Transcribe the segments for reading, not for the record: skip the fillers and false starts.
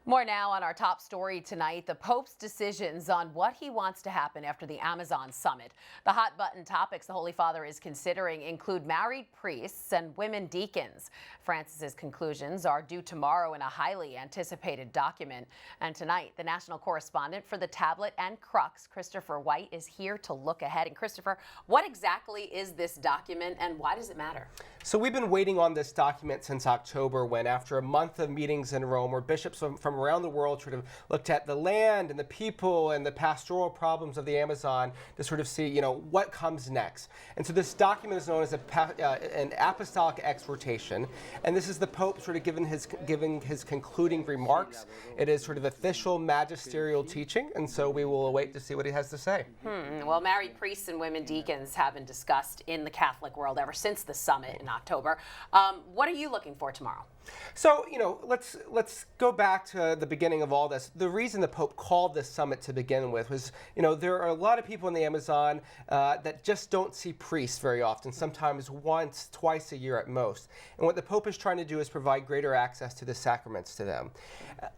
More now on our top story tonight, the Pope's decisions on what he wants to happen after the Amazon summit. The hot button topics the Holy Father is considering include married priests and women deacons. Francis's conclusions are due tomorrow in a highly anticipated document. And tonight, the national correspondent for the Tablet and Crux, Christopher White, is here to look ahead. And Christopher, what exactly is this document and why does it matter? So we've been waiting on this document since October, when after a month of meetings in Rome where bishops from around the world sort of looked at the land and the people and the pastoral problems of the Amazon to sort of see, what comes next. And so this document is known as an apostolic exhortation, and this is the Pope sort of giving his concluding remarks. It is sort of official magisterial teaching, and so we will await to see what he has to say. Well, married priests and women deacons have been discussed in the Catholic world ever since the summit in October. What are you looking for tomorrow? So, let's go back to the beginning of all this. The reason the Pope called this summit to begin with was, there are a lot of people in the Amazon that just don't see priests very often, sometimes once, twice a year at most. And what the Pope is trying to do is provide greater access to the sacraments to them.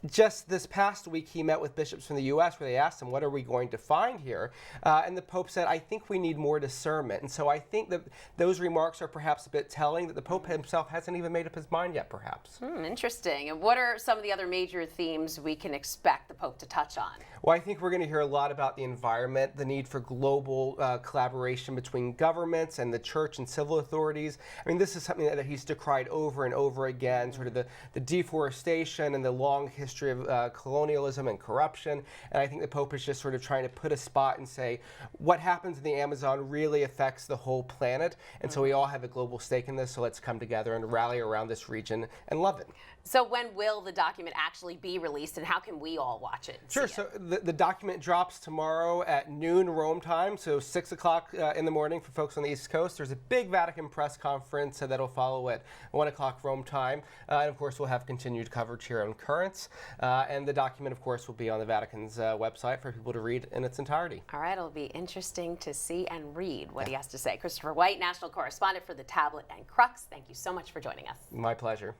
Just this past week, he met with bishops from the U.S. where they asked him, what are we going to find here? And the Pope said, I think we need more discernment. And so I think that those remarks are perhaps a bit telling that the Pope himself hasn't even made up his mind yet, perhaps. Interesting. And what are some of the other major themes we can expect the Pope to touch on? Well, I think we're going to hear a lot about the environment, the need for global collaboration between governments and the church and civil authorities. I mean, this is something that he's decried over and over again, sort of the deforestation and the long history of colonialism and corruption. And I think the Pope is just sort of trying to put a spot and say, what happens in the Amazon really affects the whole planet. And so we all have a global stake in this, so let's come together and rally around this region and love it. So when will the document actually be released, and how can we all watch it? Sure. So the document drops tomorrow at noon Rome time, so 6 o'clock in the morning for folks on the East Coast. There's a big Vatican press conference that'll follow at 1 o'clock Rome time. And of course, we'll have continued coverage here on Currents. And the document, of course, will be on the Vatican's website for people to read in its entirety. All right. It'll be interesting to see and read what he has to say. Christopher White, national correspondent for the Tablet and Crux. Thank you so much for joining us. My pleasure.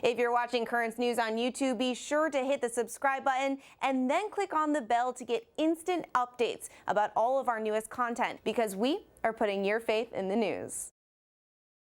If you're watching Currents News on YouTube, be sure to hit the subscribe button and then click on the bell to get instant updates about all of our newest content, because we are putting your faith in the news.